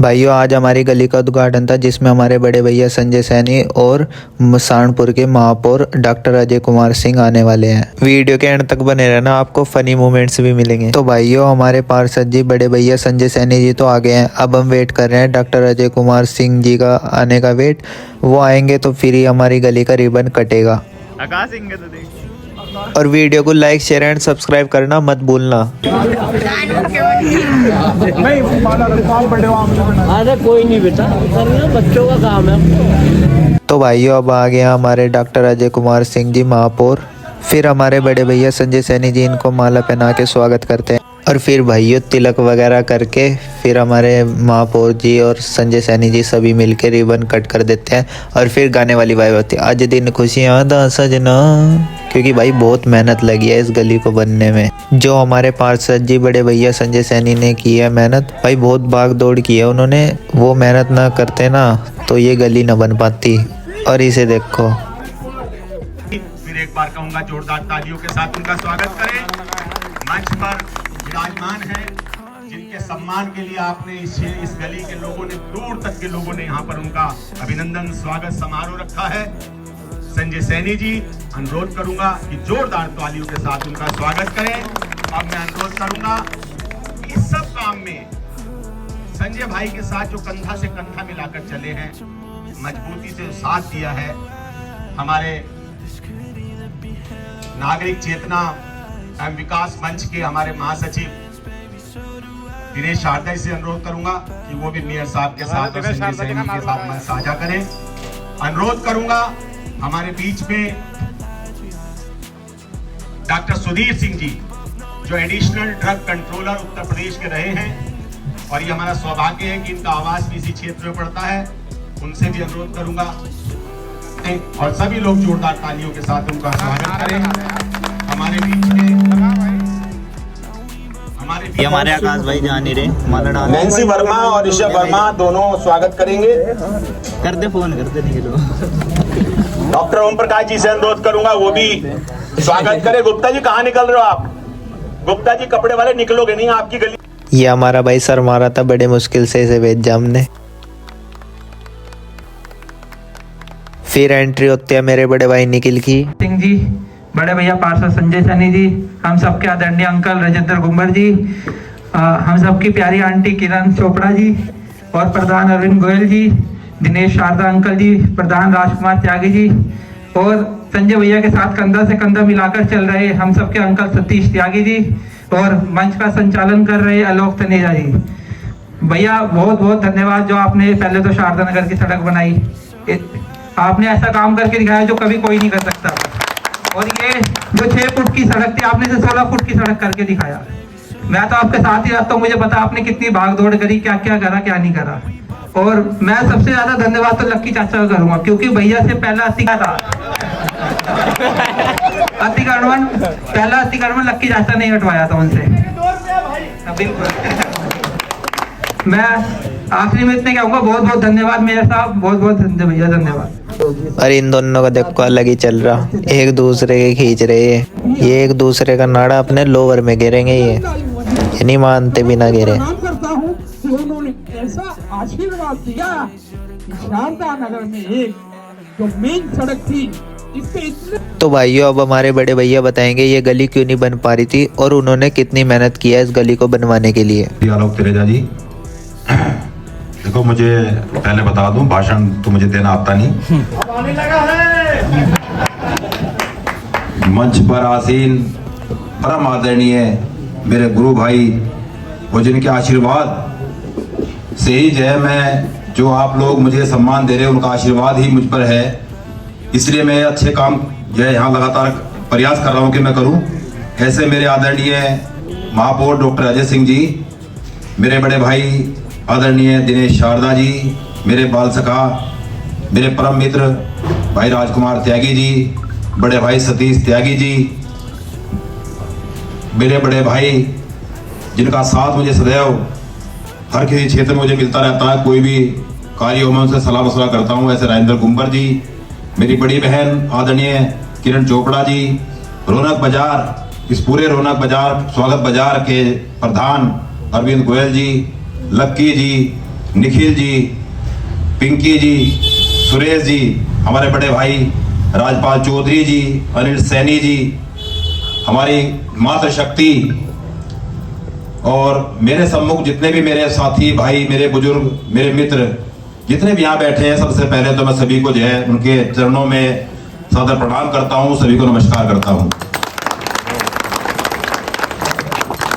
भाइयों आज हमारी गली का उद्घाटन था जिसमें हमारे बड़े भैया संजय सैनी और सहारनपुर के महापौर डॉक्टर अजय कुमार सिंह आने वाले हैं। वीडियो के एंड तक बने रहना, आपको फनी मोमेंट्स भी मिलेंगे। तो भाइयों हमारे पार्षद जी बड़े भैया संजय सैनी जी तो आ गए हैं। अब हम वेट कर रहे हैं डॉक्टर अजय कुमार सिंह जी का आने का वेट। वो आएंगे तो फिर ही हमारी गली का रिबन कटेगा। और वीडियो को लाइक शेयर एंड सब्सक्राइब करना मत भूलना। अरे कोई नहीं बेटा, बच्चों का काम है। तो भाइयों अब आ गया हमारे डॉक्टर अजय कुमार सिंह जी महापौर। फिर हमारे बड़े भैया संजय सैनी जी इनको माला पहना के स्वागत करते हैं और फिर भाइयों तिलक वगैरह करके फिर हमारे महापौर जी और संजय सैनी जी सभी मिलके रिबन कट कर देते हैं। और फिर गाने वाली वाइब होती है, आज दिन खुशियां दा सजना, क्योंकि भाई बहुत मेहनत लगी है इस गली को बनने में। जो हमारे पार्षद जी बड़े भैया संजय सैनी ने की है मेहनत, भाई बहुत भाग दौड़ की है उन्होंने। वो मेहनत ना करते ना तो ये गली ना बन पाती। और इसे देखो, फिर एक बार कहूंगा जोरदार तालियों के साथ उनका स्वागत करें। मंच पर विराजमान है जिनके सम्मान के लिए आपने इस गली के लोगों ने, दूर तक के लोगों ने यहाँ पर उनका अभिनंदन स्वागत समारोह रखा है। संजय सैनी जी, अनुरोध करूंगा कि जोरदार तालियों के साथ उनका स्वागत करें। अब मैं अनुरोध करूंगा इस सब काम में संजय भाई के साथ जो कंधा से कंधा मिलाकर चले हैं, मजबूती से साथ दिया है, हमारे नागरिक चेतना एवं विकास मंच के हमारे महासचिव दिनेश शारदा से अनुरोध करूंगा कि वो भी मेयर साहब के साथ और संजय सैनी के साथ मंच साझा करें। अनुरोध करूंगा हमारे बीच में डॉक्टर सुधीर सिंह जी जो additional drug controller Uttar Pradesh के रहे हैं और ये हमारा सौभाग्य है कि इनका आवास भी इसी क्षेत्र में पड़ता है, उनसे भी अनुरोध करूंगा और सभी लोग जोरदार तालियों के साथ उनका स्वागत करें। हमारे बीच में हमारे आकाश भाई जान ही रहे, नैन्सी वर्मा और ऋषभ वर्मा दोनों स्वागत करेंगे। कर दे फोन करते नहीं लोग। डॉक्टर ओम प्रकाश जी से अनुरोध करूंगा वो भी स्वागत करें। गुप्ता जी कहाँ निकल रहे हो आप? गुप्ता जी कपड़े वाले निकलोगे नहीं, आपकी गली। ये हमारा भाई सर मारा था बड़े मुश्किल से इसे भेज जा हमने। फिर एंट्री होती है मेरे बड़े भाई निखिल की। सिंह जी, बड़े भैया पार्षद संजय सैनी जी, हम सबके आदरणीय अंकल राजेंद्र गुम्बर जी, हम सबकी प्यारी आंटी किरण चोपड़ा जी और प्रधान अरविंद गोयल जी, दिनेश शारदा अंकल जी, प्रधान राजकुमार त्यागी जी और संजय भैया के साथ कंधा से कंधा मिलाकर चल रहे हम सबके अंकल सतीश त्यागी जी और मंच का संचालन कर रहे आलोक तनेजा जी। भैया बहुत बहुत धन्यवाद जो आपने पहले तो शारदा नगर की सड़क बनाई, आपने ऐसा काम करके दिखाया जो कभी कोई नहीं कर सकता। और ये जो 6 फुट की सड़क थी आपने 16 फुट की सड़क करके दिखाया। मैं तो आपके साथ ही रहता हूँ, मुझे पता आपने कितनी भाग दौड़ करी, क्या क्या करा क्या नहीं करा। और मैं सबसे ज्यादा धन्यवाद तो लक्की चाचा का करूंगा क्योंकि भैया से पहला अतिक्रमण लक्की चाचा नहीं हटवाया था उनसे। बिल्कुल। मैं आखिरी में इतने कहूँगा, बहुत बहुत धन्यवाद मेयर साहब, बहुत बहुत भैया धन्यवाद। और इन दोनों का देखो अलग ही चल रहा, एक दूसरे के खींच रहे हैं। ये एक दूसरे का नाड़ा अपने लोवर में गिरेंगे, ये नहीं मानते बिना गिरे। उन्होंने ऐसा आशीर्वाद दिया शारदा नगर में एक जो मेन सड़क थी इससे इतने। तो भाइयों अब हमारे बड़े भैया बताएंगे ये गली क्यों नहीं बन पा रही थी और उन्होंने कितनी मेहनत की है इस गली को बनवाने के लिए। आलोक तनेजा जी, देखो मुझे पहले बता दूं, भाषण तो मुझे देना आता नहीं। आने लगा है। मंच पर आसीन परम आदरणीय मेरे गुरु भाई और जिनके आशीर्वाद से ही जो है मैं, जो आप लोग मुझे सम्मान दे रहे हैं उनका आशीर्वाद ही मुझ पर है, इसलिए मैं अच्छे काम जो है यहाँ लगातार प्रयास कर रहा हूँ कि मैं करूँ। ऐसे मेरे आदरणीय महापौर डॉक्टर अजय सिंह जी, मेरे बड़े भाई आदरणीय दिनेश शारदा जी, मेरे बाल सखा मेरे परम मित्र भाई राजकुमार त्यागी जी, बड़े भाई सतीश त्यागी जी, मेरे बड़े भाई जिनका साथ मुझे सदैव हर किसी क्षेत्र में मुझे मिलता रहता है, कोई भी कार्य हो मैं उनसे सलाह मशवरा करता हूँ, ऐसे राजेंद्र गुम्बर जी, मेरी बड़ी बहन आदरणीय किरण चोपड़ा जी, रौनक बाजार, इस पूरे रौनक बाजार स्वागत बाजार के प्रधान अरविंद गोयल जी, लक्की जी, निखिल जी, पिंकी जी, सुरेश जी, हमारे बड़े भाई राजपाल चौधरी जी, अनिल सैनी जी, हमारी मातृशक्ति और मेरे सम्मुख जितने भी मेरे साथी भाई, मेरे बुजुर्ग, मेरे मित्र जितने भी यहाँ बैठे हैं, सबसे पहले तो मैं सभी को जो है उनके चरणों में सादर प्रणाम करता हूँ, सभी को नमस्कार करता हूँ।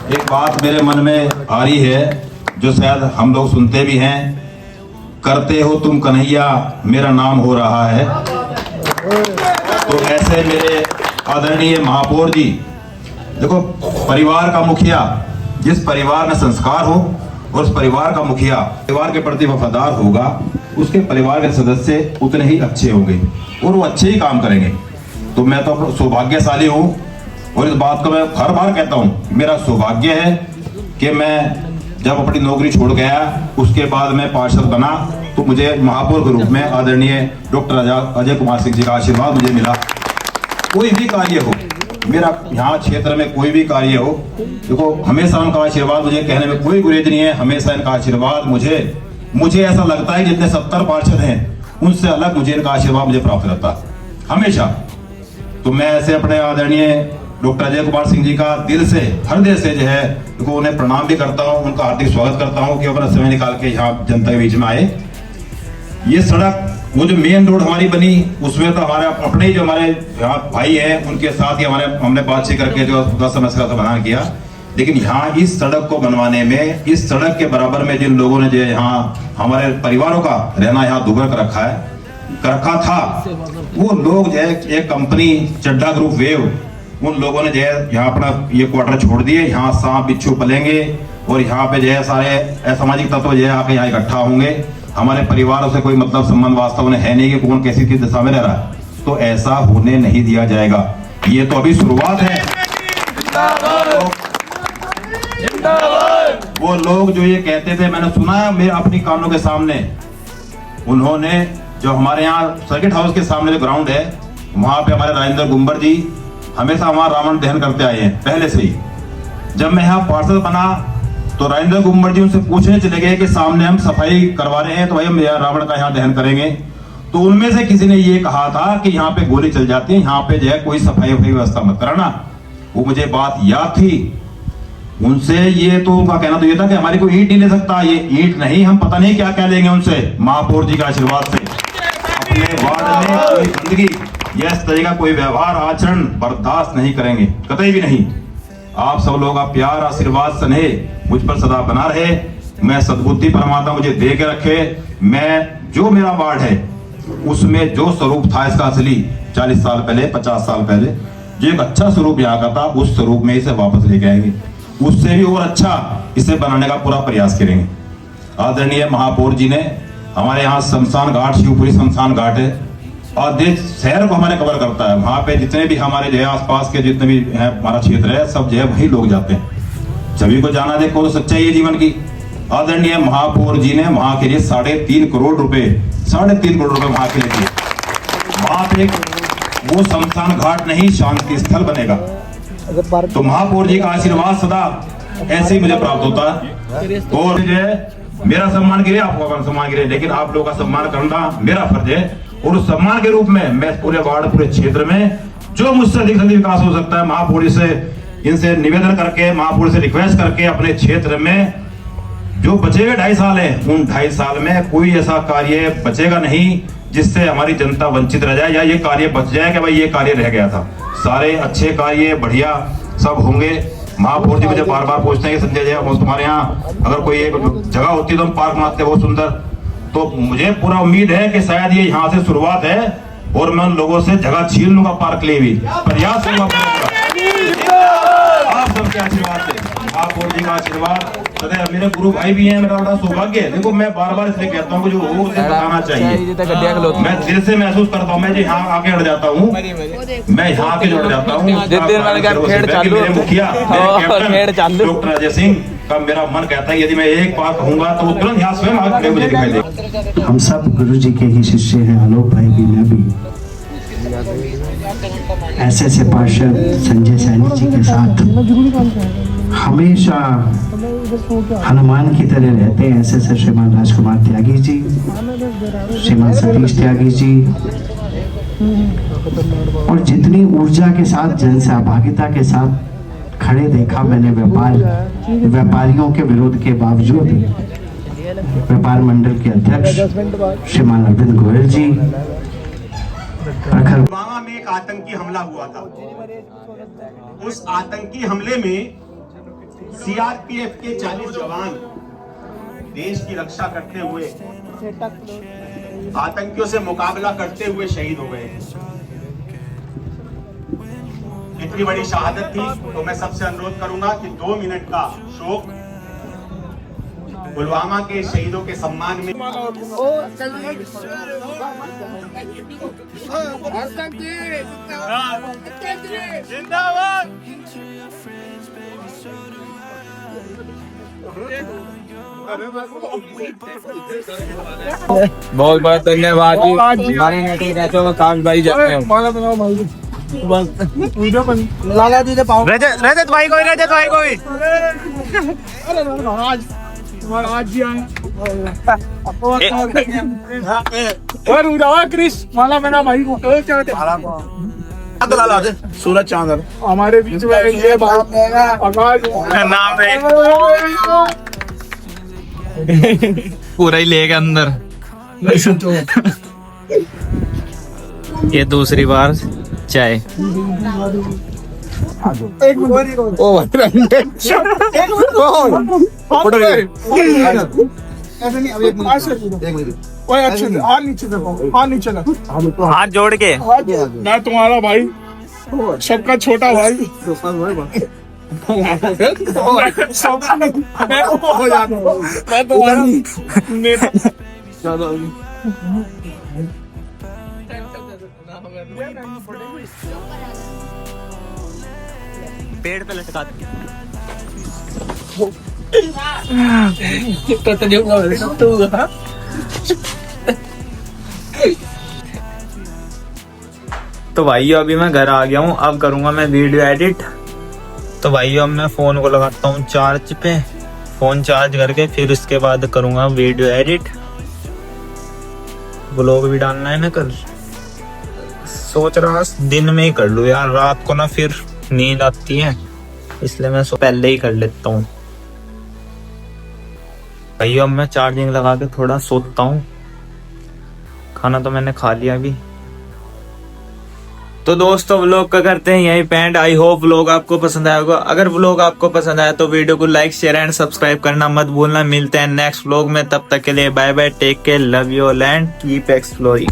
एक बात मेरे मन में आ रही है जो शायद हम लोग सुनते भी हैं, करते हो तुम कन्हैया मेरा नाम हो रहा है। तो ऐसे मेरे आदरणीय महापौर जी, देखो परिवार का मुखिया, जिस परिवार में संस्कार हो और उस परिवार का मुखिया परिवार के प्रति वफादार होगा, उसके परिवार के सदस्य उतने ही अच्छे होंगे और वो अच्छे ही काम करेंगे। तो मैं तो सौभाग्यशाली हूँ और इस बात को मैं हर बार कहता हूँ, मेरा सौभाग्य है कि मैं जब अपनी नौकरी छोड़ गया उसके बाद मैं पार्षद बना तो मुझे महापौर के रूप में आदरणीय डॉक्टर अजय कुमार सिंह जी का आशीर्वाद मुझे मिला। कोई भी कार्य हो, मेरा यहाँ क्षेत्र में कोई भी कार्य हो, देखो हमेशा उनका आशीर्वाद, मुझे कहने में कोई गुरेज नहीं है, हमेशा इनका आशीर्वाद मुझे ऐसा लगता है जितने 70 पार्षद हैं उनसे अलग मुझे इनका आशीर्वाद मुझे प्राप्त रहता हमेशा। तो मैं ऐसे अपने आदरणीय डॉक्टर अजय कुमार सिंह जी का दिल से, हृदय से जो है देखो उन्हें प्रणाम भी करता हूँ, उनका हार्दिक स्वागत करता हूँ कि अपना समय निकाल के यहाँ जनता के बीच में आए। ये सड़क, वो जो मेन रोड हमारी बनी, उसमें तो हमारे अपने जो हमारे यहाँ भाई हैं उनके साथ ही हमने बातचीत करके जो 10 समस्या का समाधान किया। लेकिन यहाँ इस सड़क को बनवाने में, इस सड़क के बराबर में जिन लोगों ने जो यहाँ हमारे परिवारों का रहना यहाँ दुभर कर रखा था, वो लोग जो है एक कंपनी चड्डा ग्रुप वेव, उन लोगों ने जो है यहाँ अपना ये क्वार्टर छोड़ दिए। यहाँ सांप बिच्छू पलेंगे और यहाँ पे जो है सारे असामाजिक तत्व जो है आके यहाँ इकट्ठा होंगे। हमारे परिवारों से कोई मतलब संबंध वास्तव में है नहीं कि कौन कैसी किस दिशा में रह रहा है, तो ऐसा होने नहीं दिया जाएगा। ये तो अभी शुरुआत है। वो लोग जो ये कहते थे, मैंने सुना है मेरे अपनी कानों के सामने, उन्होंने जो हमारे यहाँ सर्किट हाउस के सामने जो ग्राउंड है, वहां पे हमारे राजेंद्र गुम्बर जी हमेशा वहां रावण दहन करते आए हैं पहले से ही। जब मैं यहाँ पार्षद बना तो राजेंद्र गुम्बर जी उनसे पूछने चले गए कि सामने हम सफाई करवा रहे हैं तो भाई हम रावण का यहाँ दहन करेंगे। तो उनमें से किसी ने ये कहा था कि यहाँ पे गोली चल जाती है, यहाँ पे जो है कोई सफाई व्यवस्था मत कराना। वो मुझे बात याद थी। उनसे ये तो उनका कहना तो ये था कि हमारी कोई ईंट नहीं ले सकता। ये ईंट नहीं, हम पता नहीं क्या क्या लेंगे उनसे। महापौर जी के आशीर्वाद से अपने वार्ड में कोई गंदगी या इस तरह का कोई व्यवहार आचरण बर्दाश्त नहीं करेंगे, कतई भी नहीं। आप सब लोग का प्यार, आशीर्वाद, स्नेह मुझ पर सदा बना रहे। मैं सद्बुद्धि परमात्मा मुझे दे के रखे। मैं जो मेरा वार्ड है उसमें जो स्वरूप था इसका असली 40 साल पहले, 50 साल पहले, जो एक अच्छा स्वरूप यहाँ का था, उस स्वरूप में इसे वापस लेके आएंगे। उससे भी और अच्छा इसे बनाने का पूरा प्रयास करेंगे। आदरणीय महापौर जी ने हमारे यहाँ शमशान घाट, शिवपुरी शमशान घाट है और देश शहर को हमारे कवर करता है। वहां पे जितने भी हमारे जो है आसपास के जितने भी है हमारा क्षेत्र है, सब जो है वही लोग जाते हैं। सभी को जाना देखो तो सच्चाई है जीवन की। आदरणीय महापौर जी ने वहां के लिए 3.5 करोड़ रुपए वहां के लिए दिए। वहां पे वो शमशान घाट नहीं, शांति स्थल बनेगा। तो महापौर जी का आशीर्वाद सदा ऐसे ही मुझे प्राप्त होता है। और जो है मेरा सम्मान गिरे, आपका सम्मान गिरे, लेकिन आप लोगों का सम्मान करना मेरा फर्ज है। और उस सम्मान के रूप में मैं पूरे वार्ड, पूरे क्षेत्र में जो मुझसे अधिक से अधिक विकास हो सकता है, महापौर से इनसे निवेदन करके, महापौर से रिक्वेस्ट करके अपने क्षेत्र में जो बचेगा 2.5 साल है, उन 2.5 साल में कोई ऐसा कार्य बचेगा नहीं जिससे हमारी जनता वंचित रह जाए या ये कार्य बच जाए कि भाई ये कार्य रह गया था। सारे अच्छे कार्य बढ़िया सब होंगे। महापौर जी मुझे बार बार पूछते हैं कि संजय जी तुम्हारे यहाँ अगर कोई एक जगह होती तो हम पार्क बनाते, बहुत सुंदर। तो मुझे पूरा उम्मीद है कि शायद ये यहाँ से शुरुआत है और मैं उन लोगों से जगह छीन लूंगा पार्क ले भी प्रयास करूंगा। आप सबके आशीर्वाद से, महापौर जी का आशीर्वाद सदैव। मेरे गुरु भाई भी हैं, मेरा बड़ा सौभाग्य है। देखो मैं बार बार इसलिए कहता हूँ कि जो हो उसे बताना चाहिए। मैं दिल से महसूस करता हूँ, मैं जी यहाँ आके अड़ जाता हूँ, मैं यहाँ आके जुड़ जाता हूँ। मेरे मुखिया डॉक्टर अजय सिंह का मेरा मन कहता है यदि मैं एक बार कहूंगा तो वो तुरंत यहाँ स्वयं आगे मुझे दिखाई देगा। हम सब गुरु जी के ही शिष्य हैं, आलोक भाई भी, मैं भी। ऐसे पार्षद संजय सैनी जी के साथ हमेशा हनुमान की तरह रहते हैं। ऐसे श्रीमान राजकुमार त्यागी जी, श्रीमान सतीश त्यागी जी, और जितनी ऊर्जा के साथ जन सहभागिता के साथ खड़े देखा मैंने व्यापारियों के विरोध के बावजूद व्यापार मंडल के अध्यक्ष श्रीमान अरविंद गोयल जी। पुलवामा में एक आतंकी हमला हुआ था। उस आतंकी हमले में सीआरपीएफ के 40 जवान देश की रक्षा करते हुए, आतंकियों से मुकाबला करते हुए शहीद हो गए। इतनी बड़ी शहादत थी, तो मैं सबसे अनुरोध करूंगा कि 2 मिनट का शोक पुलवामा के शहीदों के सम्मान में। बहुत बहुत धन्यवाद जी। हमारे नेता काम भाई जाते हैं। लाला जी ने पाओ रजत भाई कोई आज जी आए और उड़ावा क्रिस माला मेरा भाई को सूरज चांद हमारे बीच में ये बात नाम है पूरा ही लेके अंदर। ये दूसरी बार चाय एक मिनट हाथ जोड़ के मैं तुम्हारा भाई, सबका छोटा भाई, मैं तुम्हारा पेड़ पे लटका दे। तो भाइयों अभी मैं घर आ गया हूँ, अब करूंगा मैं वीडियो एडिट। तो भाइयों अब मैं फोन को लगाता हूँ चार्ज पे, फोन चार्ज करके फिर उसके बाद करूंगा वीडियो एडिट। ब्लॉग भी डालना है ना कल, सोच रहा दिन में ही कर लूँ यार, रात को ना फिर नींद आती है, इसलिए मैं पहले ही कर लेता हूँ। भाइयों अब मैं चार्जिंग लगा के थोड़ा सोता हूँ। खाना तो मैंने खा लिया अभी। तो दोस्तों व्लॉग का करते हैं यही पेंड। आई होप व्लॉग आपको पसंद आया होगा। अगर व्लॉग आपको पसंद आया तो वीडियो को लाइक शेयर एंड सब्सक्राइब करना मत भूलना। मिलते हैं नेक्स्ट व्लॉग में, तब तक के लिए bye bye, take care, love you all and keep exploring.